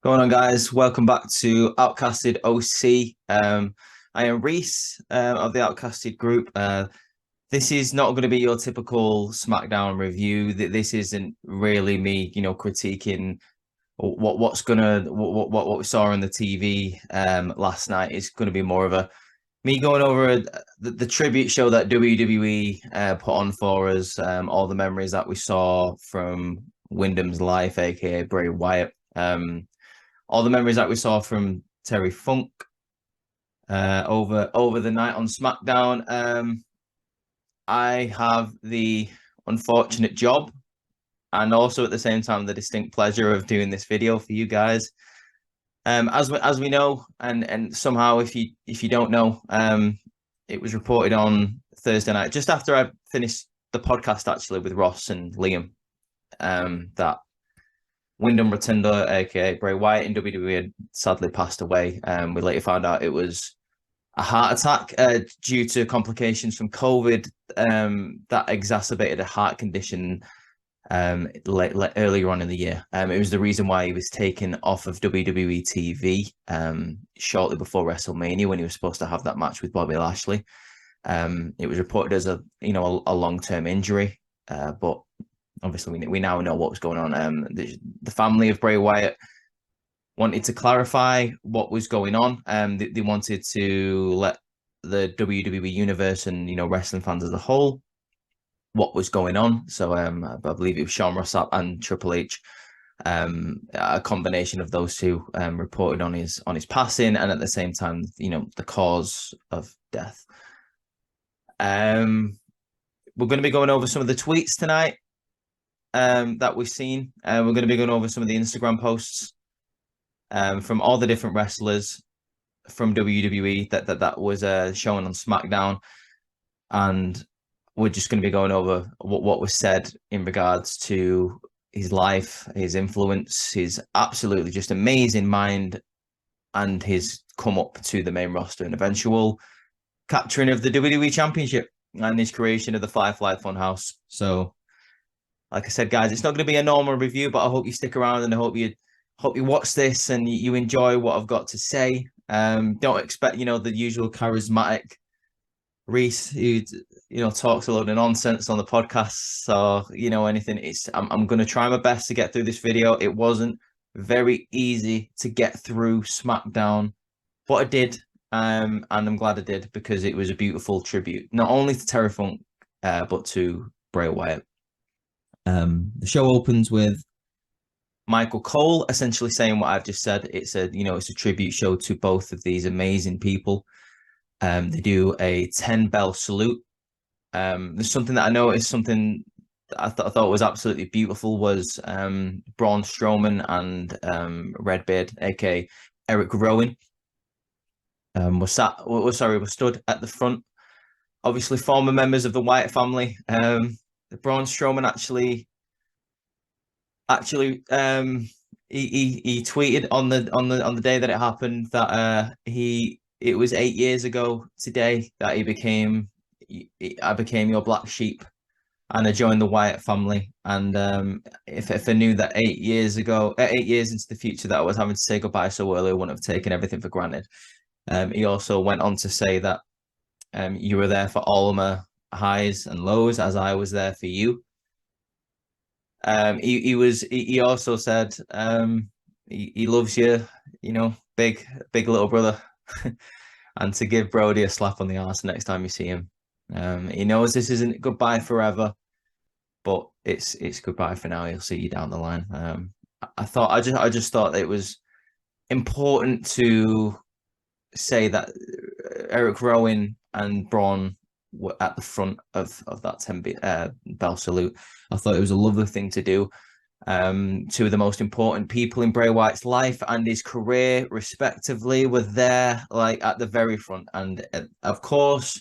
Going on, guys? Welcome back to Outcasted OC. I am Reese of the Outcasted group. This is not going to be your typical Smackdown review. This isn't really me, critiquing what we saw on the TV last night. It's going to be more of a me going over the tribute show that WWE put on for us. All the memories that we saw from Wyndham's life, aka Bray Wyatt. All the memories that we saw from Terry Funk over the night on SmackDown. I have the unfortunate job and also at the same time the distinct pleasure of doing this video for you guys. As we know, and somehow if you don't know, it was reported on Thursday night, just after I finished the podcast actually with Ross and Liam, that Wyndham Rotunda, aka Bray Wyatt in WWE, had sadly passed away. We later found out it was a heart attack due to complications from COVID that exacerbated a heart condition earlier on in the year. It was the reason why he was taken off of WWE TV shortly before WrestleMania when he was supposed to have that match with Bobby Lashley. It was reported as a long-term injury, but obviously we now know what was going on. The family of Bray Wyatt wanted to clarify what was going on. They wanted to let the WWE universe and wrestling fans as a whole what was going on. So I believe it was Sean Ross Sapp and Triple H, a combination of those two, reported on his passing, and at the same time, the cause of death. We're going to be going over some of the tweets tonight that we've seen. We're going to be going over some of the Instagram posts from all the different wrestlers from WWE that was shown on SmackDown, and we're just going to be going over what was said in regards to his life, his influence, his absolutely just amazing mind, and his come up to the main roster and eventual capturing of the WWE Championship and his creation of the Firefly Funhouse. So, like I said, guys, it's not going to be a normal review, but I hope you stick around and I hope you watch this and you enjoy what I've got to say. Don't expect the usual charismatic Reese who talks a lot of nonsense on the podcast or anything. I'm going to try my best to get through this video. It wasn't very easy to get through SmackDown, but I did, and I'm glad I did because it was a beautiful tribute not only to Terry Funk but to Bray Wyatt. The show opens with Michael Cole essentially saying what I've just said. It's a tribute show to both of these amazing people. They do a 10 bell salute. There's something that I noticed, something that I thought was absolutely beautiful was Braun Strowman and Redbeard, aka Eric Rowan, was stood at the front. Obviously, former members of the Wyatt family. Braun Strowman actually he tweeted on the day that it happened that it was 8 years ago today that I became your black sheep and I joined the Wyatt family. And if I knew that 8 years ago, 8 years into the future, that I was having to say goodbye so early, I wouldn't have taken everything for granted. He also went on to say that you were there for all my highs and lows as I was there for you. He also said he loves you, big little brother, and to give Brody a slap on the arse next time you see him. He knows this isn't goodbye forever, but it's goodbye for now. He'll see you down the line. I just thought it was important to say that Eric Rowan and Braun were at the front of that 10 bell salute. I thought it was a lovely thing to do. Two of the most important people in Bray Wyatt's life and his career, respectively, were there, like at the very front. And of course,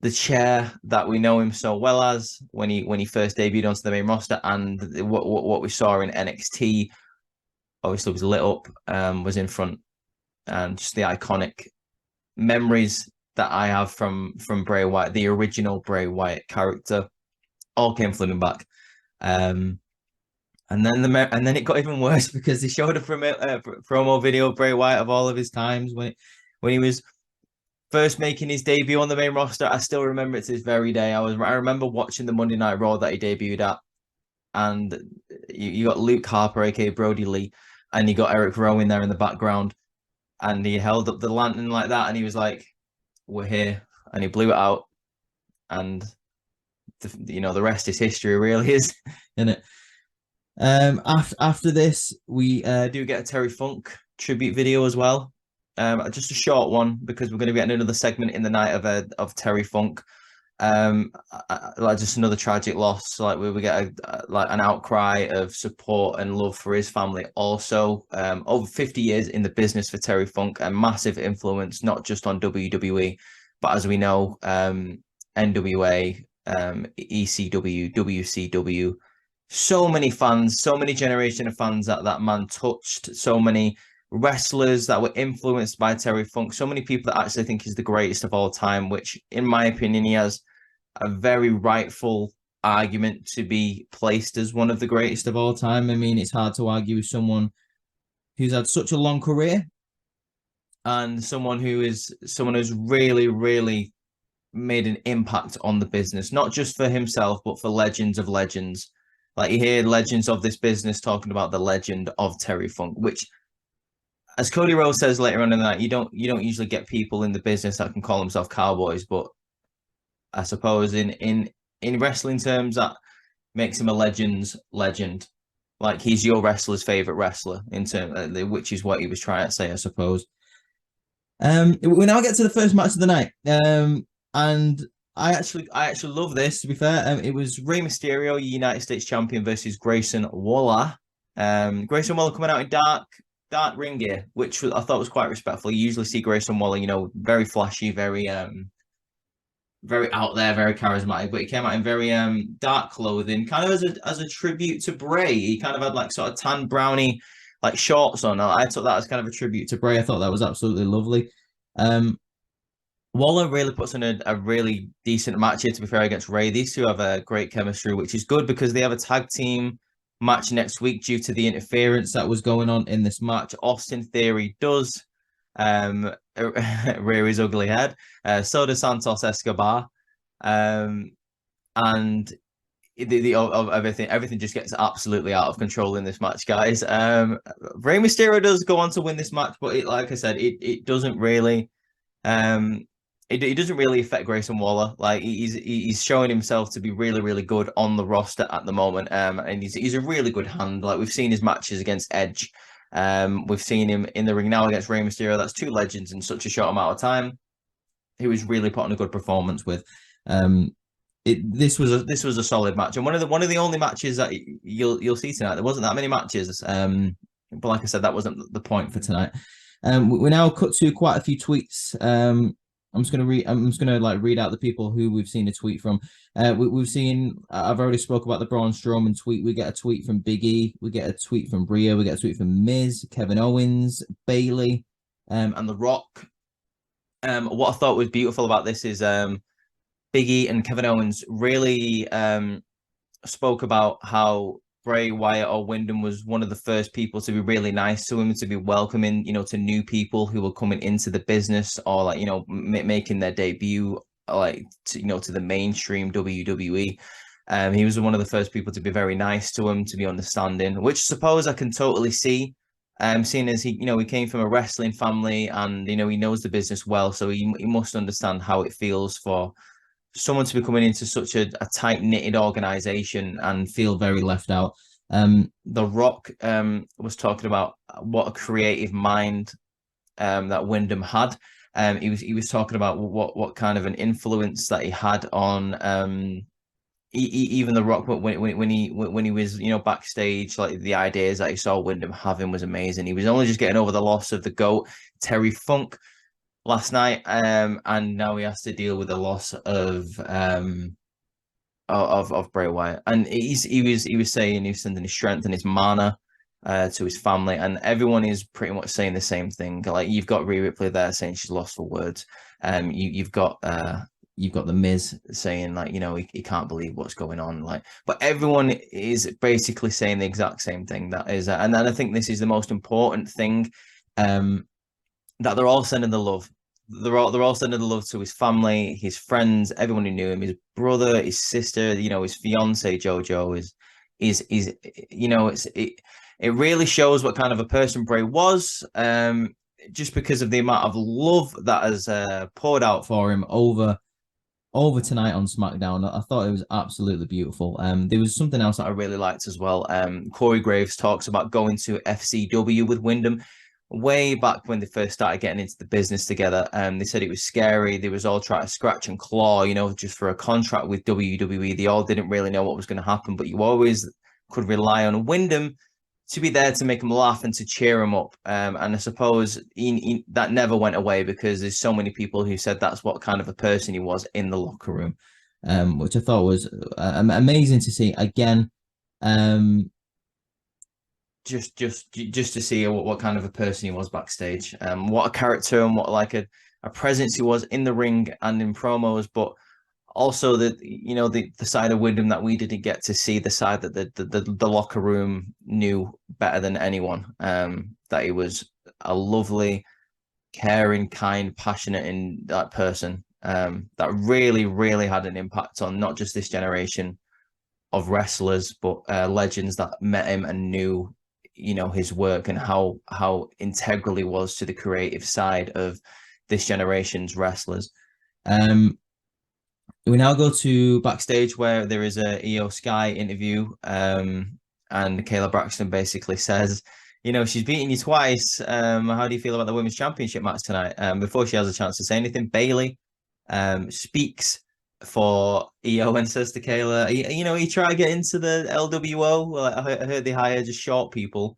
the chair that we know him so well as when he first debuted onto the main roster, and what we saw in NXT, obviously was lit up, was in front, and just the iconic memories that I have from Bray Wyatt, the original Bray Wyatt character, all came flooding back. And then it got even worse because they showed a promo video of Bray Wyatt of all of his times when he was first making his debut on the main roster. I still remember it to this very day. I remember watching the Monday Night Raw that he debuted at, and you got Luke Harper, aka Brody Lee, and you got Eric Rowan there in the background, and he held up the lantern like that, and he was like, "We're here," and he blew it out, and the rest is history, really, is, isn't it? After this, we do get a Terry Funk tribute video as well. Just a short one because we're going to be getting another segment in the night of Terry Funk. Like just another tragic loss. Like we get like an outcry of support and love for his family. Also, over 50 years in the business for Terry Funk, a massive influence not just on WWE, but as we know, NWA, ECW, WCW. So many fans, so many generation of fans that man touched. So many wrestlers that were influenced by Terry Funk. So many people that actually think he's the greatest of all time, which, in my opinion, he has a very rightful argument to be placed as one of the greatest of all time. I mean, it's hard to argue with someone who's had such a long career and someone who's really, really made an impact on the business, not just for himself, but for legends of legends. Like you hear legends of this business talking about the legend of Terry Funk, which, as Cody Rhodes says later on in the night, you don't usually get people in the business that can call themselves cowboys, but I suppose in wrestling terms, that makes him a legend's legend. Like he's your wrestler's favorite wrestler in terms, which is what he was trying to say, I suppose. We now get to the first match of the night. And I actually love this. To be fair, it was Rey Mysterio, United States Champion, versus Grayson Waller. Grayson Waller coming out in dark ring gear, which I thought was quite respectful. You usually see Grayson Waller, very flashy, very out there, very charismatic, but he came out in very dark clothing, kind of as a tribute to Bray. He kind of had like sort of tan brownie like shorts on. I took that as kind of a tribute to Bray. I thought that was absolutely lovely. Waller really puts in a really decent match here, to be fair, against Ray. These two have a great chemistry, which is good because they have a tag team match next week due to the interference that was going on in this match. Austin Theory does rear his ugly head. So does Santos Escobar. And everything just gets absolutely out of control in this match, guys. Rey Mysterio does go on to win this match, but like I said, it doesn't really it doesn't really affect Grayson Waller. Like he's showing himself to be really, really good on the roster at the moment. And he's a really good hand. Like we've seen his matches against Edge. We've seen him in the ring now against Rey Mysterio. That's two legends in such a short amount of time. He was really putting a good performance with. This was a solid match, and one of the only matches that you'll see tonight. There wasn't that many matches. But like I said, that wasn't the point for tonight. We now cut to quite a few tweets. I'm just gonna like read out the people who we've seen a tweet from. We've seen. I've already spoke about the Braun Strowman tweet. We get a tweet from Big E. We get a tweet from Bria. We get a tweet from Miz, Kevin Owens, Bayley, and The Rock. What I thought was beautiful about this is Big E and Kevin Owens really spoke about how Bray Wyatt or Wyndham was one of the first people to be really nice to him, to be welcoming, to new people who were coming into the business or like, making their debut, like, to the mainstream WWE. He was one of the first people to be very nice to him, to be understanding, which I suppose I can totally see. Seeing as he came from a wrestling family and, he knows the business well. So he must understand how it feels for someone to be coming into such a tight-knitted organization and feel very left out. The Rock was talking about what a creative mind that Wyndham had. He was talking about what kind of an influence that he had on even The Rock, when he was backstage, like the ideas that he saw Wyndham having was amazing. He was only just getting over the loss of the GOAT Terry Funk last night, and now he has to deal with the loss of Bray Wyatt. And he was saying he was sending his strength and his mana to his family, and everyone is pretty much saying the same thing. Like you've got Rhea Ripley there saying she's lost for words. You've got you've got the Miz saying like, he can't believe what's going on. Like, but everyone is basically saying the exact same thing. That is, and then I think this is the most important thing, that they're all sending the love. They're all sending the love to his family, his friends, everyone who knew him, his brother, his sister, his fiance JoJo is it really shows what kind of a person Bray was. Just because of the amount of love that has poured out for him over tonight on SmackDown. I thought it was absolutely beautiful. There was something else that I really liked as well. Corey Graves talks about going to FCW with Wyndham way back when they first started getting into the business together. They said it was scary. They was all trying to scratch and claw, just for a contract with WWE. They all didn't really know what was going to happen, but you always could rely on Wyndham to be there to make him laugh and to cheer him up. And I suppose that never went away, because there's so many people who said that's what kind of a person he was in the locker room, which I thought was amazing to see. Again, just to see what kind of a person he was backstage, what a character and what like a presence he was in the ring and in promos, but also the side of Wyndham that we didn't get to see, the side that the locker room knew better than anyone, that he was a lovely, caring, kind, passionate in that person, that really, really had an impact on not just this generation of wrestlers, but legends that met him and knew his work and how integral he was to the creative side of this generation's wrestlers. We now go to backstage, where there is a Io Sky interview, and Kayla Braxton basically says, she's beaten you twice. How do you feel about the women's championship match tonight? Before she has a chance to say anything, Bayley speaks for Io and says to Kayla, you try to get into the LWO. Well, I heard they hire just short people.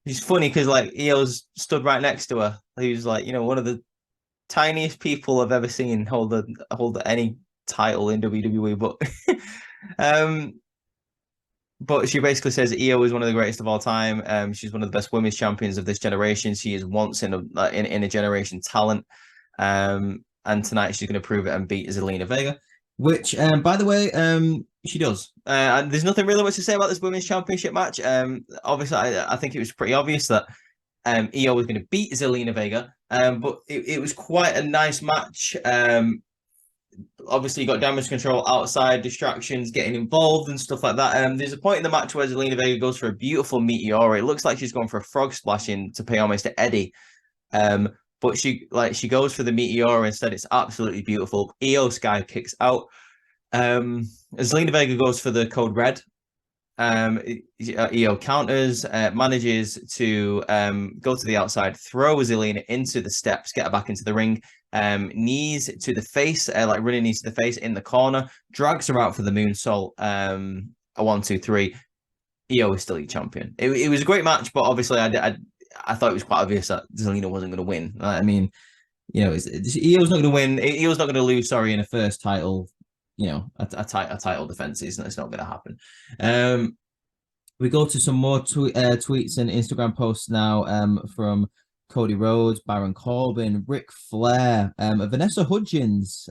It's funny because like Io's stood right next to her. Who's like, one of the tiniest people I've ever seen hold any title in WWE, but she basically says Io is one of the greatest of all time. She's one of the best women's champions of this generation. She is once in a generation talent. And tonight she's going to prove it and beat Zelina Vega, which, by the way, she does. And there's nothing really much to say about this women's championship match. Obviously, I think it was pretty obvious that Io was going to beat Zelina Vega, but it was quite a nice match. Obviously, you got damage control outside, distractions, getting involved and stuff like that. There's a point in the match where Zelina Vega goes for a beautiful meteor. It looks like she's going for a frog splash in to pay homage to Eddie. But she goes for the meteor instead. It's absolutely beautiful. Io Sky kicks out. Zelina Vega goes for the code red. Io counters, manages to go to the outside, throw Zelina into the steps, get her back into the ring. Knees to the face, like running knees to the face in the corner, drags her out for the moonsault. A 1, 2, 3. Io is still your champion. It was a great match, but obviously I thought it was quite obvious that Zelina wasn't going to win. I mean, Io's not going to win. Io's not going to lose. Sorry, in a first title, a title defense. It's not going to happen. We go to some more tweets and Instagram posts now, from Cody Rhodes, Baron Corbin, Ric Flair, Vanessa Hudgens,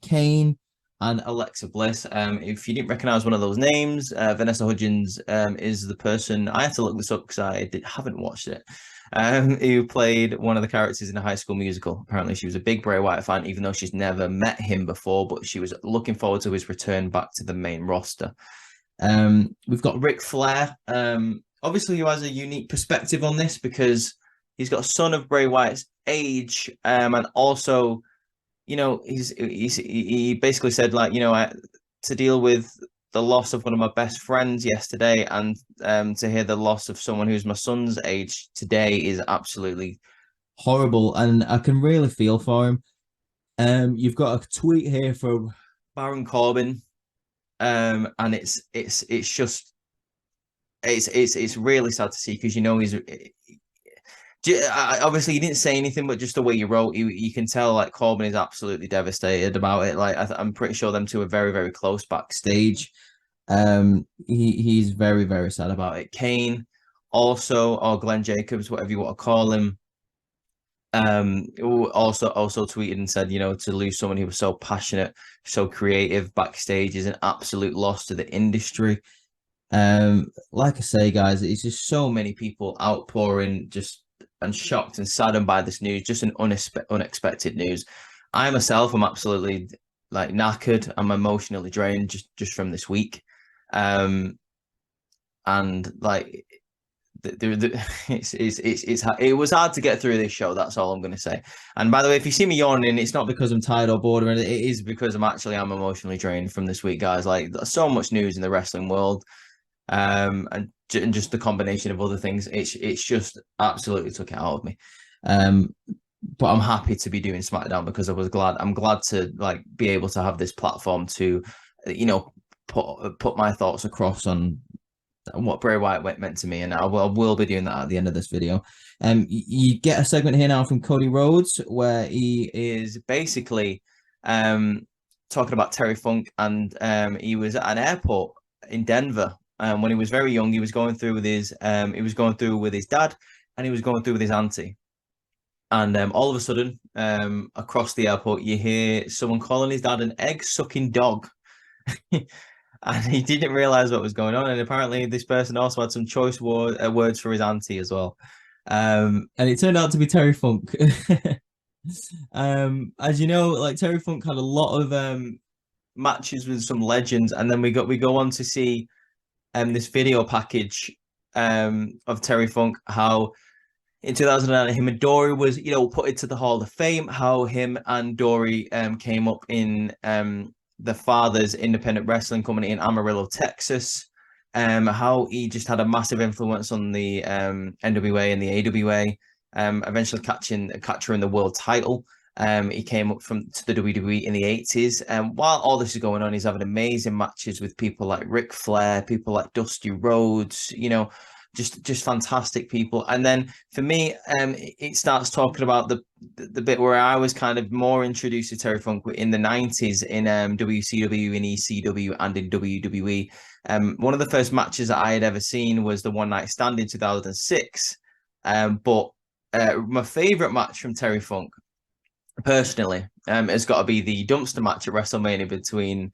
Kane, and Alexa Bliss. If you didn't recognize one of those names, Vanessa Hudgens is the person, I had to look this up because I haven't watched it, who played one of the characters in a High School Musical. Apparently she was a big Bray Wyatt fan, even though she's never met him before, but she was looking forward to his return back to the main roster. We've got Ric Flair, obviously, who has a unique perspective on this because he's got a son of Bray Wyatt's age, and also, he basically said, like, to deal with the loss of one of my best friends yesterday, and to hear the loss of someone who's my son's age today is absolutely horrible, and I can really feel for him. You've got a tweet here from Baron Corbin, and it's just it's really sad to see, because he's obviously he didn't say anything, but just the way you wrote, you can tell like Corbin is absolutely devastated about it. Like I'm pretty sure them two are very, very close backstage. He's very, very sad about it. Kane also, or Glenn Jacobs, whatever you want to call him, Who also tweeted and said, to lose someone who was so passionate, so creative backstage is an absolute loss to the industry. Like I say, guys, it's just so many people outpouring just and shocked and saddened by this news, just an unexpected news. I myself am absolutely like knackered. I'm emotionally drained just from this week. Um, and like it was hard to get through this show. That's all I'm going to say. And by the way, if you see me yawning, it's not because I'm tired or bored or anything. It is because I'm emotionally drained from this week, guys. Like there's so much news in the wrestling world, and just the combination of other things. It's just absolutely took it out of me. But I'm happy to be doing SmackDown because I'm glad to like be able to have this platform to, put my thoughts across on what Bray Wyatt meant to me, and I will be doing that at the end of this video. You get a segment here now from Cody Rhodes where he is basically talking about Terry Funk, and he was at an airport in Denver. When he was very young, he was going through with his dad, and he was going through with his auntie. And all of a sudden, across the airport, you hear someone calling his dad an egg-sucking dog. And he didn't realize what was going on. And apparently, this person also had some choice words for his auntie as well. And it turned out to be Terry Funk. As you know, like Terry Funk had a lot of matches with some legends, and then we go on to see this video package of Terry Funk, how in 2009 him and Dory was put into the Hall of Fame, how him and Dory came up in the father's independent wrestling company in Amarillo, Texas. How he just had a massive influence on the NWA and the AWA. Eventually capturing the world title. He came up to the WWE in the 80s. While all this is going on, he's having amazing matches with people like Ric Flair, people like Dusty Rhodes, just fantastic people. And then for me, it starts talking about the bit where I was kind of more introduced to Terry Funk in the 90s in WCW, in ECW, and in WWE. One of the first matches that I had ever seen was the One Night Stand in 2006. But my favorite match from Terry Funk, personally, has got to be the dumpster match at WrestleMania between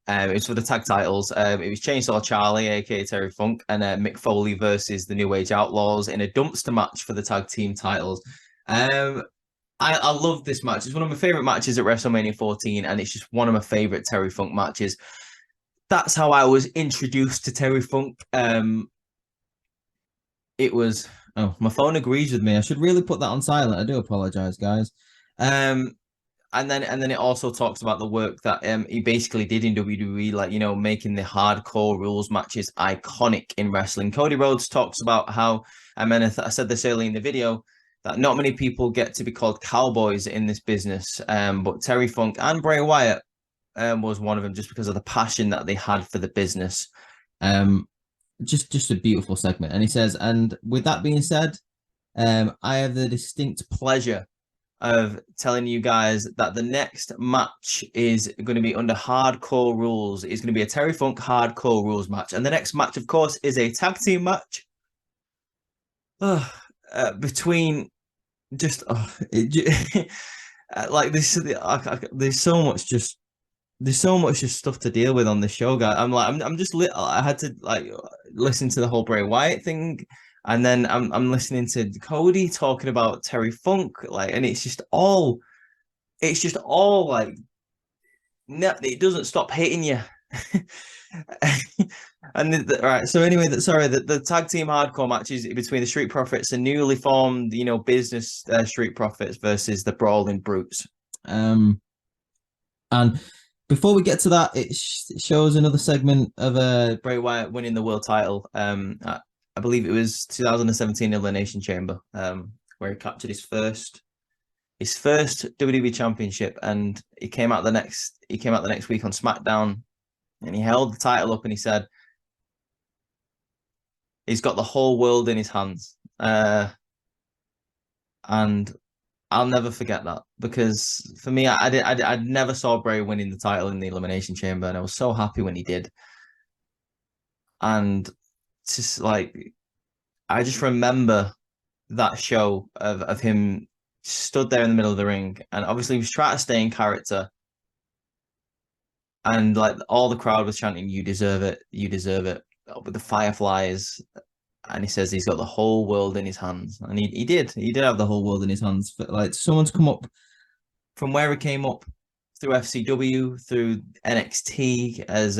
it was for the tag titles. It was Chainsaw Charlie, aka Terry Funk, and Mick Foley versus the New Age Outlaws in a dumpster match for the tag team titles. I love this match. It's one of my favorite matches at WrestleMania 14, and it's just one of my favorite Terry Funk matches. That's how I was introduced to Terry Funk. It was my phone agrees with me. I should really put that on silent. I do apologize, guys. And then it also talks about the work that he basically did in WWE, like making the hardcore rules matches iconic in wrestling. Cody Rhodes talks about how, I said this early in the video, that not many people get to be called cowboys in this business. But Terry Funk and Bray Wyatt was one of them, just because of the passion that they had for the business. Just a beautiful segment. And he says, and with that being said, I have the distinct pleasure of telling you guys that the next match is going to be under hardcore rules. It's going to be a Terry Funk hardcore rules match. And the next match, of course, is a tag team match between just like this. There's so much just stuff to deal with on the show, guys. I'm just lit. I had to like listen to the whole Bray Wyatt thing. And then I'm listening to Cody talking about Terry Funk, like, and it's just all like, no, it doesn't stop hitting you. And right, so anyway, the tag team hardcore match is between the Street Profits, the newly formed, business Street Profits versus the Brawling Brutes. And before we get to that, it shows another segment of Bray Wyatt winning the world title. I believe it was 2017 Elimination Chamber, where he captured his first WWE Championship, and he came out the next week on SmackDown, and he held the title up and he said he's got the whole world in his hands, and I'll never forget that, because for me, I never saw Bray winning the title in the Elimination Chamber, and I was so happy when he did, and just like, I just remember that show of him stood there in the middle of the ring, and obviously he was trying to stay in character. And like all the crowd was chanting, "You deserve it, you deserve it," with the fireflies. And he says he's got the whole world in his hands, and he did have the whole world in his hands. But like someone's come up from where he came up through FCW, through NXT as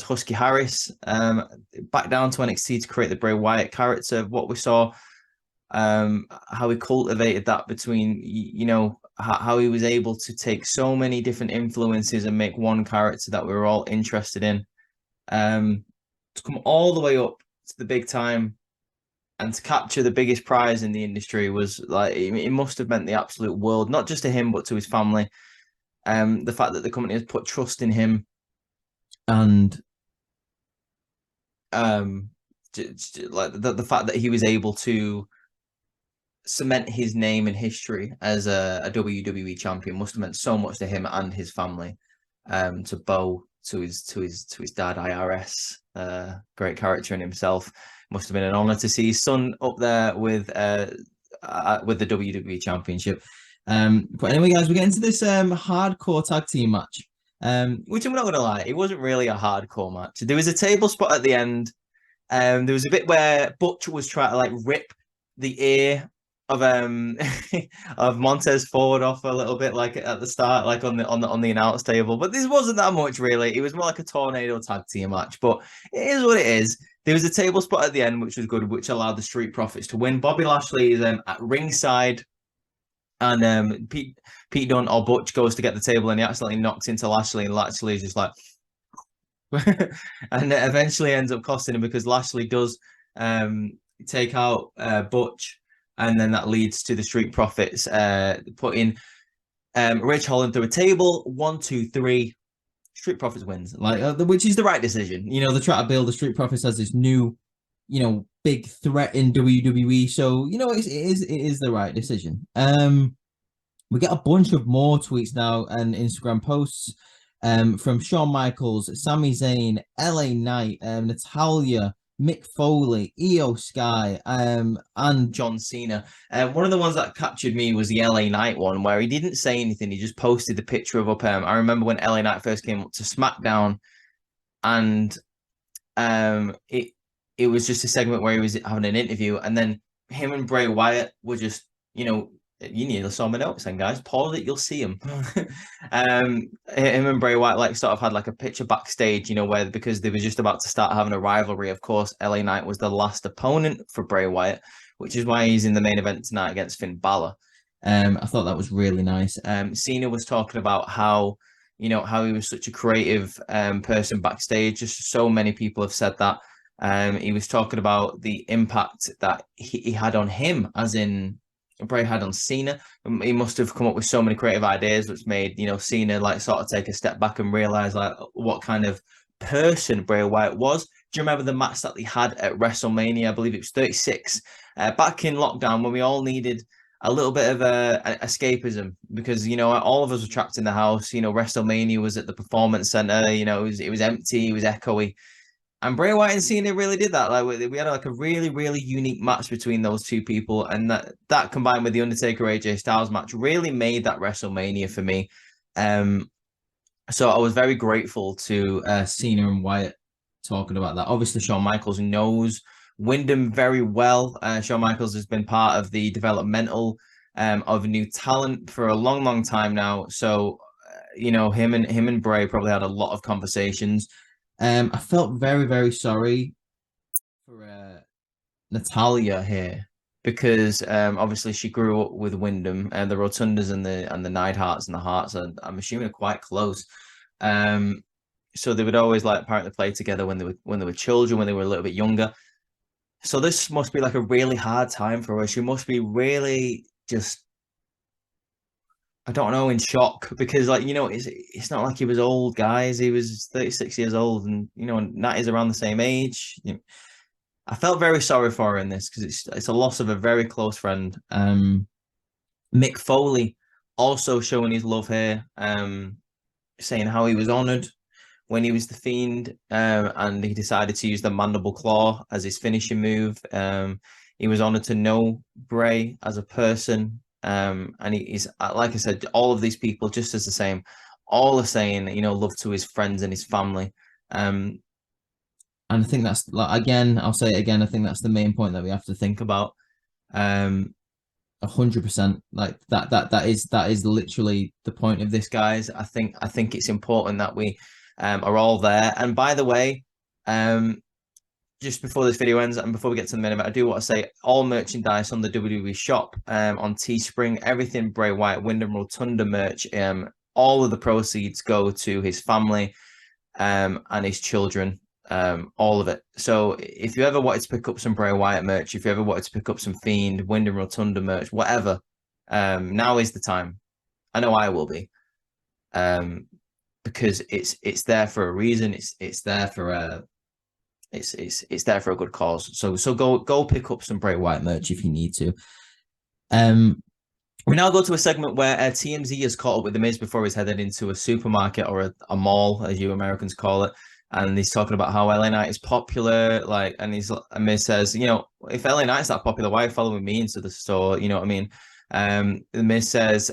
Husky Harris, back down to NXT to create the Bray Wyatt character. What we saw, how he cultivated that between, how he was able to take so many different influences and make one character that we were all interested in. To come all the way up to the big time and to capture the biggest prize in the industry was like, it must have meant the absolute world, not just to him, but to his family. The fact that the company has put trust in him, and like the fact that he was able to cement his name in history as a WWE champion must have meant so much to him and his family. To Bo, to his dad IRS, great character in himself. Must have been an honor to see his son up there with the WWE Championship. But anyway, guys, we're getting to this hardcore tag team match. Which I'm not gonna lie, it wasn't really a hardcore match. There was a table spot at the end. There was a bit where Butch was trying to like rip the ear of of Montez Ford off a little bit, like at the start, like on the announce table. But this wasn't that much really. It was more like a tornado tag team match. But it is what it is. There was a table spot at the end, which was good, which allowed the Street Profits to win. Bobby Lashley is at ringside, and Pete Dunne or Butch goes to get the table, and he accidentally knocks into Lashley, and Lashley is just like, and it eventually ends up costing him because Lashley does take out Butch. And then that leads to the Street Profits putting Rich Holland through a table. 1, 2, 3. Street Profits wins, which is the right decision. They try to build the Street Profits as this new, big threat in WWE. So it is the right decision. We get a bunch of more tweets now and Instagram posts from Shawn Michaels, Sami Zayn, LA Knight, Natalya, Mick Foley, Io Sky, and John Cena. One of the ones that captured me was the LA Knight one, where he didn't say anything. He just posted the picture of up. I remember when LA Knight first came up to Smackdown, and it was just a segment where he was having an interview, and then him and Bray Wyatt were just, you need to saw my notes then, guys. Pause it, you'll see him. Him and Bray Wyatt like sort of had like a picture backstage, where because they were just about to start having a rivalry. Of course, LA Knight was the last opponent for Bray Wyatt, which is why he's in the main event tonight against Finn Balor. I thought that was really nice. Cena was talking about how how he was such a creative person backstage. Just so many people have said that. He was talking about the impact that he had on him, as in Bray had on Cena. He must have come up with so many creative ideas, which made Cena like sort of take a step back and realize like what kind of person Bray Wyatt was. Do you remember the match that they had at WrestleMania? I believe it was 36, back in lockdown, when we all needed a little bit of escapism because all of us were trapped in the house. WrestleMania was at the Performance Center. It was empty, it was echoey. And Bray Wyatt and Cena really did that. Like we had like a really, really unique match between those two people, and that combined with the Undertaker AJ Styles match really made that WrestleMania for me. So I was very grateful to Cena and Wyatt talking about that. Obviously, Shawn Michaels knows Wyndham very well. Shawn Michaels has been part of the developmental of new talent for a long, long time now. So him and Bray probably had a lot of conversations. I felt very, very sorry for Natalya here because obviously she grew up with Wyndham, and the Rotundas and the Neidharts and the Hearts are, I'm assuming, are quite close. So they would always like apparently play together when they were children, when they were a little bit younger. So this must be like a really hard time for her. She must be really just, I don't know, in shock because like it's not like he was old, guys. He was 36 years old, and Nat is around the same age. I felt very sorry for her in this because it's a loss of a very close friend. Mick Foley also showing his love here, saying how he was honored when he was the Fiend, and he decided to use the mandible claw as his finishing move. He was honored to know Bray as a person. And he's, like I said, all of these people just as the same, all are saying, love to his friends and his family. And I think that's, like, again, I'll say it again, I think that's the main point that we have to think about. 100%. Like that is literally the point of this, guys. I think it's important that we are all there. And by the way, just before this video ends and before we get to the main event, I do want to say all merchandise on the WWE shop, on Teespring, everything Bray Wyatt, Wyndham Rotunda merch, all of the proceeds go to his family and his children, all of it. So if you ever wanted to pick up some Bray Wyatt merch, if you ever wanted to pick up some Fiend, Wyndham Rotunda merch, whatever, now is the time. I know I will be, because it's there for a reason. It's there for it's there for a good cause. So go pick up some Bray Wyatt merch if you need to. We now go to a segment where TMZ has caught up with The Miz before he's headed into a supermarket or a mall, as you Americans call it. And he's talking about how LA Knight is popular. And Miz says, if LA Knight's that popular, why are you following me into the store? You know what I mean? The Miz says,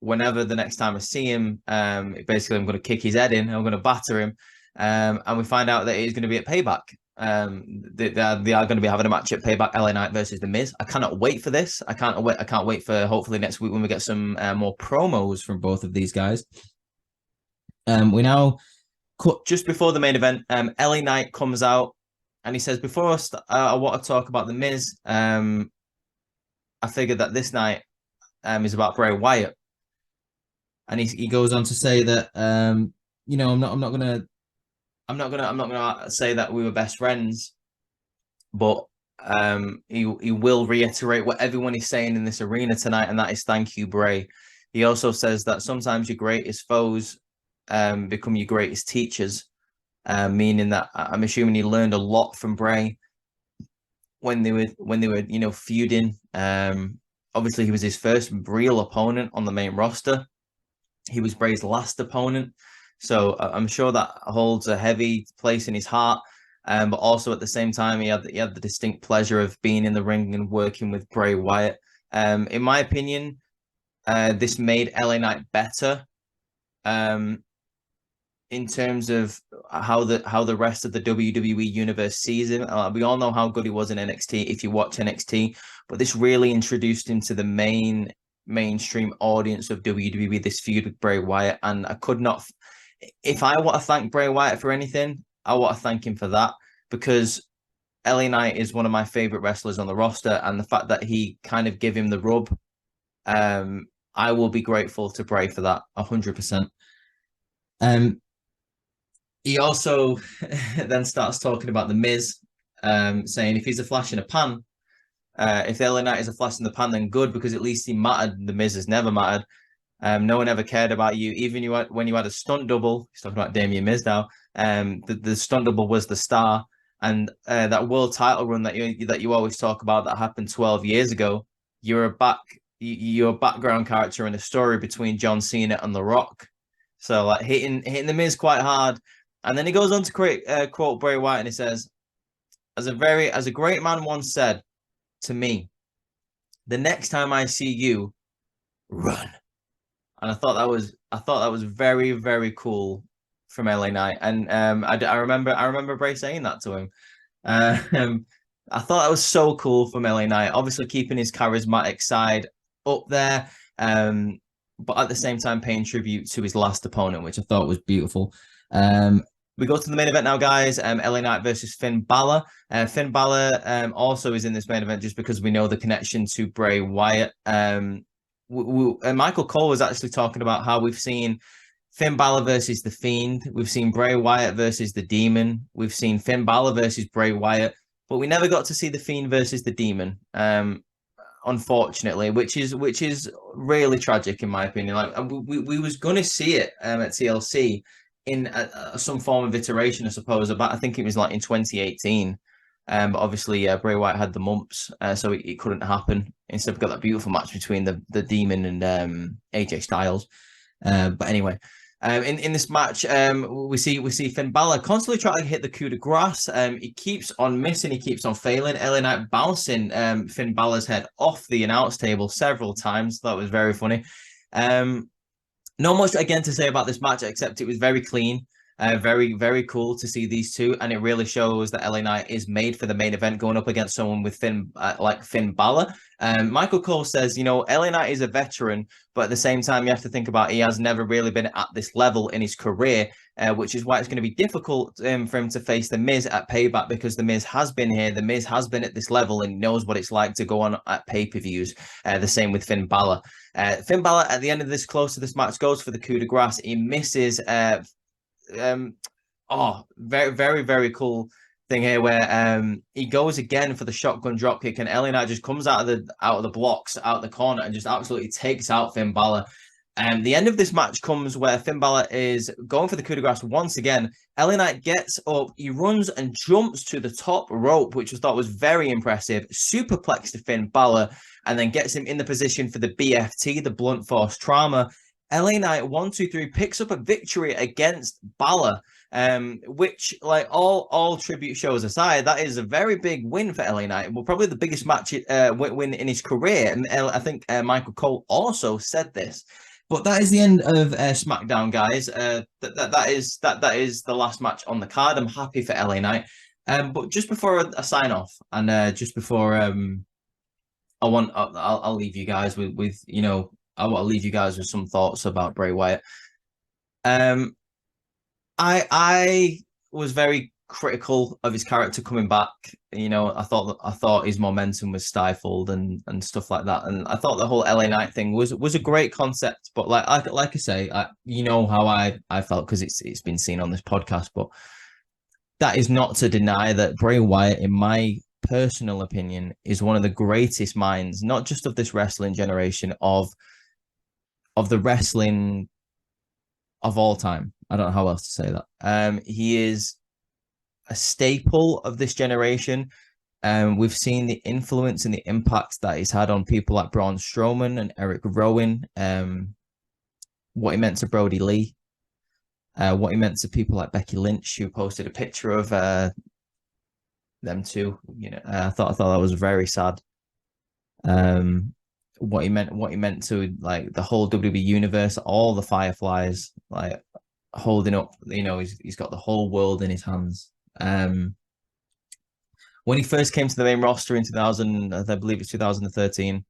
whenever the next time I see him, basically I'm going to kick his head in. I'm going to batter him. And we find out that he's going to be at Payback. They are going to be having a match at Payback, LA Knight versus The Miz. I cannot wait for this. I can't wait for hopefully next week when we get some more promos from both of these guys. We now cut just before the main event. LA Knight comes out and he says, before I want to talk about The Miz, I figured that this night is about Bray Wyatt. And he goes on to say that I'm not gonna say that we were best friends, but he will reiterate what everyone is saying in this arena tonight, and that is thank you, Bray. He also says that sometimes your greatest foes become your greatest teachers, meaning that I'm assuming he learned a lot from Bray when they were feuding. Obviously he was his first real opponent on the main roster. He was Bray's last opponent. So I'm sure that holds a heavy place in his heart. But also at the same time, he had the distinct pleasure of being in the ring and working with Bray Wyatt. In my opinion, this made LA Knight better in terms of how the rest of the WWE universe sees him. We all know how good he was in NXT if you watch NXT, but this really introduced him to the mainstream audience of WWE, this feud with Bray Wyatt. And I could not... If I want to thank Bray Wyatt for anything, I want to thank him for that, because LA Knight is one of my favorite wrestlers on the roster, and the fact that he kind of give him the rub, I will be grateful to Bray for that 100%. He also then starts talking about The Miz, saying if he's a flash in a pan, if LA Knight is a flash in the pan, then good, because at least he mattered. The Miz has never mattered. No one ever cared about you, even when you had a stunt double. He's talking about Damien Miz now. The stunt double was the star, and that world title run that you always talk about that happened 12 years ago. You're a background character in a story between John Cena and The Rock. So like hitting the Miz quite hard, and then he goes on to quote Bray Wyatt, and he says, as a great man once said to me, the next time I see you, run. And I thought that was very, very cool from LA Knight. And I remember Bray saying that to him. I thought that was so cool from LA Knight. Obviously keeping his charismatic side up there, but at the same time paying tribute to his last opponent, which I thought was beautiful. We go to the main event now, guys. LA Knight versus Finn Balor. Finn Balor also is in this main event just because we know the connection to Bray Wyatt. Michael Cole was actually talking about how we've seen Finn Balor versus The Fiend. We've seen Bray Wyatt versus the Demon. We've seen Finn Balor versus Bray Wyatt, but we never got to see The Fiend versus the Demon, unfortunately, which is really tragic in my opinion. Like we was going to see it at TLC in some form of iteration, I suppose. I think it was like in 2018. But obviously, Bray Wyatt had the mumps, so it couldn't happen. Instead, we got that beautiful match between the Demon and AJ Styles. But anyway, In this match, we see Finn Balor constantly trying to hit the coup de grace. He keeps on missing, he keeps on failing. LA Knight bouncing Finn Balor's head off the announce table several times. That was very funny. Not much again to say about this match except it was very clean. Very, very cool to see these two, and it really shows that LA Knight is made for the main event, going up against someone with like Finn Balor. Michael Cole says, LA Knight is a veteran, but at the same time, you have to think about he has never really been at this level in his career, which is why it's going to be difficult for him to face The Miz at Payback, because The Miz has been here, The Miz has been at this level and knows what it's like to go on at pay-per-views. The same with Finn Balor. Finn Balor, at the end of this, close to this match, goes for the coup de grace. He misses. Very, very, very cool thing here where he goes again for the shotgun dropkick, and LA Knight just comes out of the blocks, out the corner, and just absolutely takes out Finn Balor. The end of this match comes where Finn Balor is going for the coup de grace once again. LA Knight gets up, he runs and jumps to the top rope, which I thought was very impressive. Superplex to Finn Balor, and then gets him in the position for the BFT, the blunt force trauma. LA Knight 1, 2, 3 picks up a victory against Balor, which, like all tribute shows aside, that is a very big win for LA Knight. Well, probably the biggest match win in his career. And I think Michael Cole also said this. But that is the end of SmackDown, guys. That is the last match on the card. I'm happy for LA Knight. But just before I sign off, and just before I'll leave you guys with I want to leave you guys with some thoughts about Bray Wyatt. I was very critical of his character coming back. I thought his momentum was stifled and stuff like that. And I thought the whole LA Knight thing was a great concept. But like I say, how I felt, because it's been seen on this podcast. But that is not to deny that Bray Wyatt, in my personal opinion, is one of the greatest minds, not just of this wrestling generation, of the wrestling of all time. I don't know how else to say that. He is a staple of this generation. We've seen the influence and the impact that he's had on people like Braun Strowman and Eric Rowan. What he meant to Brody Lee. What he meant to people like Becky Lynch, who posted a picture of them two. I thought that was very sad. What he meant to, like, the whole WWE universe, all the Fireflies, like, holding up, he's got the whole world in his hands. When he first came to the main roster in 2000, I believe it's 2013,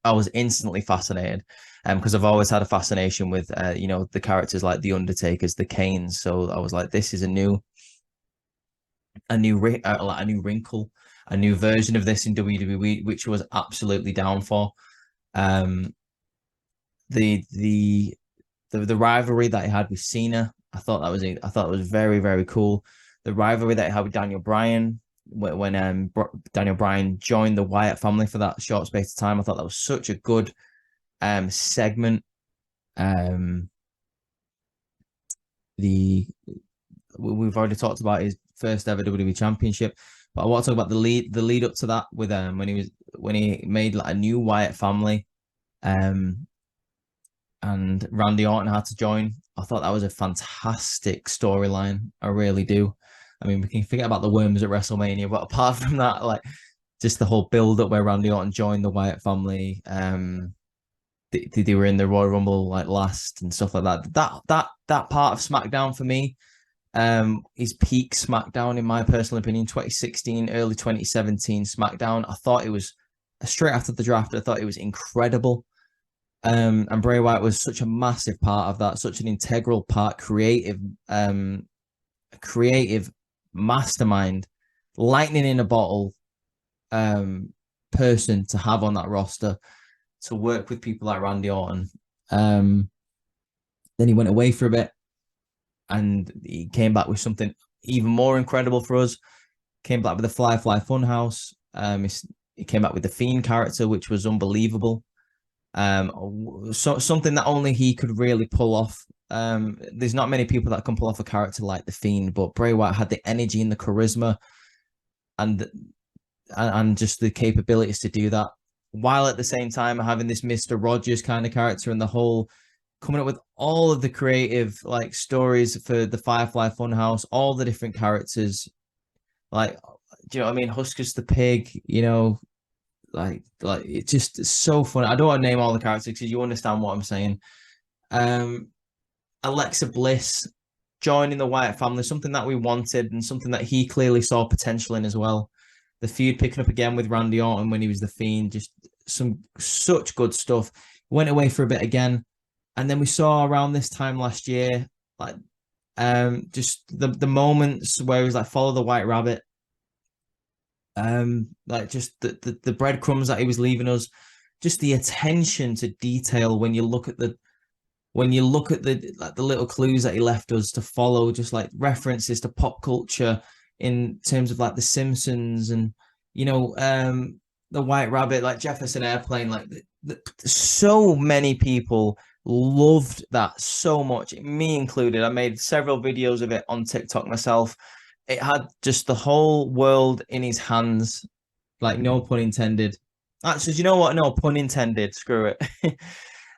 I was instantly fascinated, because I've always had a fascination with the characters like the Undertakers, the Kanes. So I was like, this is a new wrinkle, a new version of this in WWE, which was absolutely down for. The rivalry that he had with Cena, I thought it was very, very cool. The rivalry that he had with Daniel Bryan, when Daniel Bryan joined the Wyatt family for that short space of time, I thought that was such a good segment. We've already talked about his first ever WWE Championship. But I want to talk about the lead up to that with when he made like a new Wyatt family, and Randy Orton had to join. I thought that was a fantastic storyline. I really do. I mean, we can forget about the worms at WrestleMania, but apart from that, like, just the whole build up where Randy Orton joined the Wyatt family, they were in the Royal Rumble like last and stuff like that. That part of SmackDown for me, his peak SmackDown, in my personal opinion, 2016, early 2017 SmackDown. I thought it was straight after the draft. I thought it was incredible. And Bray Wyatt was such a massive part of that, such an integral part, creative mastermind, lightning in a bottle person to have on that roster, to work with people like Randy Orton. Then he went away for a bit, and he came back with something even more incredible for us. Came back with the Firefly Funhouse. He came back with the Fiend character, which was unbelievable. Something that only he could really pull off. There's not many people that can pull off a character like the Fiend, but Bray Wyatt had the energy and the charisma and just the capabilities to do that, while at the same time having this Mr. Rogers kind of character and the whole coming up with all of the creative like stories for the Firefly Funhouse, all the different characters. Like, do you know what I mean? Huskus the pig, like it's just so fun. I don't want to name all the characters because you understand what I'm saying. Um, Alexa Bliss joining the Wyatt family, something that we wanted and something that he clearly saw potential in as well. The feud picking up again with Randy Orton when he was the Fiend, just some such good stuff. Went away for a bit again, and then we saw around this time last year, like just the moments where he was like follow the White Rabbit, like just the breadcrumbs that he was leaving us, just the attention to detail when you look at the like the little clues that he left us to follow, just like references to pop culture in terms of like The Simpsons and the White Rabbit, like Jefferson Airplane, like so many people loved that so much, me included. I made several videos of it on TikTok myself. It had just the whole world in his hands, like no pun intended. Actually, you know what? No pun intended. Screw it.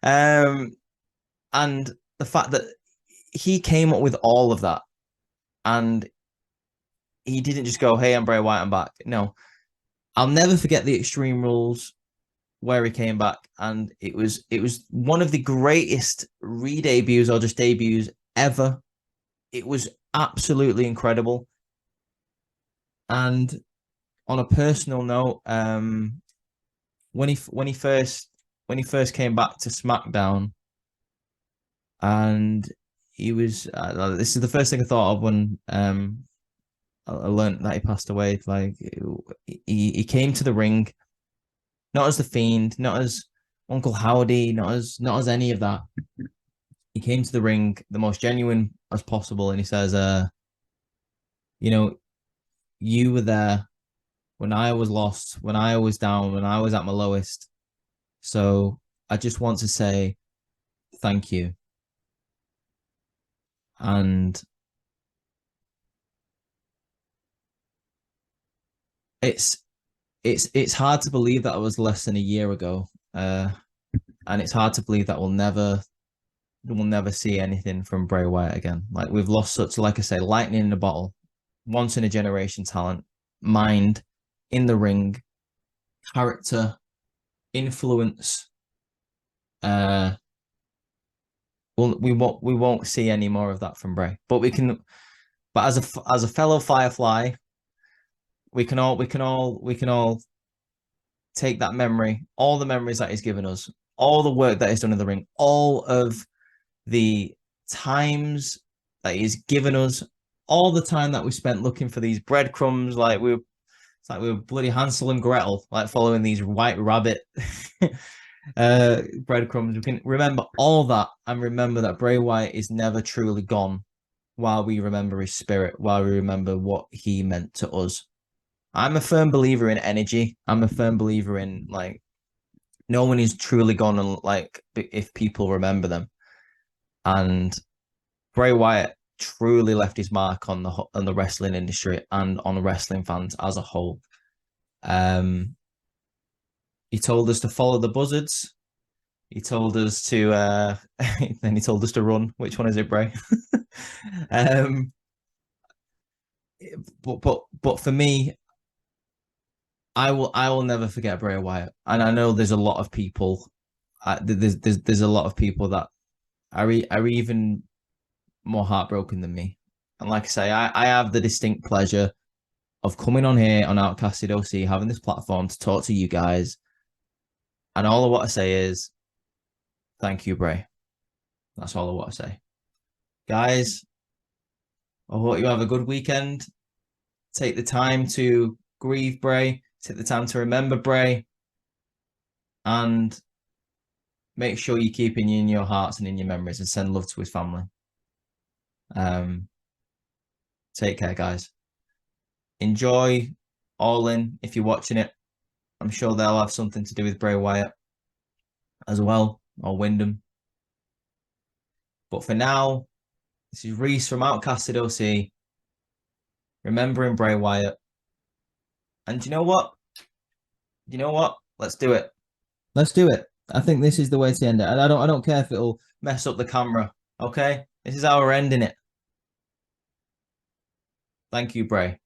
um, and the fact that he came up with all of that, and he didn't just go, "Hey, I'm Bray Wyatt, I'm back." No, I'll never forget the Extreme Rules where he came back, and it was one of the greatest re-debuts or just debuts ever. It was absolutely incredible. And on a personal note, when he first came back to SmackDown, and he was this is the first thing I thought of when I learned that he passed away. Like he came to the ring not as the Fiend, not as Uncle Howdy, not as any of that. He came to the ring the most genuine as possible, and he says, you know, you were there when I was lost, when I was down, when I was at my lowest. So I just want to say thank you. And it's it's hard to believe that it was less than a year ago. And it's hard to believe that we'll never see anything from Bray Wyatt again. Like we've lost such, like I say, lightning in a bottle, once in a generation talent, mind in the ring, character, influence. Uh, we won't see any more of that from Bray, but we can. But as a fellow Firefly, we can all take that memory, all the memories that he's given us, all the work that he's done in the ring, all of the times that he's given us, all the time that we spent looking for these breadcrumbs, it's like we were bloody Hansel and Gretel, like following these White Rabbit breadcrumbs. We can remember all that and remember that Bray Wyatt is never truly gone while we remember his spirit, while we remember what he meant to us. I'm a firm believer in energy. I'm a firm believer in like no one is truly gone and like if people remember them. And Bray Wyatt truly left his mark on the wrestling industry and on wrestling fans as a whole. Um, he told us to follow the buzzards. He told us to then he told us to run. Which one is it, Bray? um, but for me, I will never forget Bray Wyatt, and I know there's a lot of people. There's a lot of people that are even more heartbroken than me. And like I say, I have the distinct pleasure of coming on here on Outcasted OC, having this platform to talk to you guys. And all of what I say is thank you, Bray. That's all I want to say. Guys, I hope you have a good weekend. Take the time to grieve Bray, take the time to remember Bray, and make sure you keep him in your hearts and in your memories and send love to his family. Take care, guys. Enjoy All In if you're watching it. I'm sure they'll have something to do with Bray Wyatt as well, or Wyndham. But for now, this is Reese from Outcasted OC, remembering Bray Wyatt. And you know what? You know what? Let's do it. Let's do it. I think this is the way to end it. And I don't care if it'll mess up the camera. Okay? This is how we're ending it. Thank you, Bray.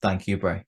Thank you, Bray.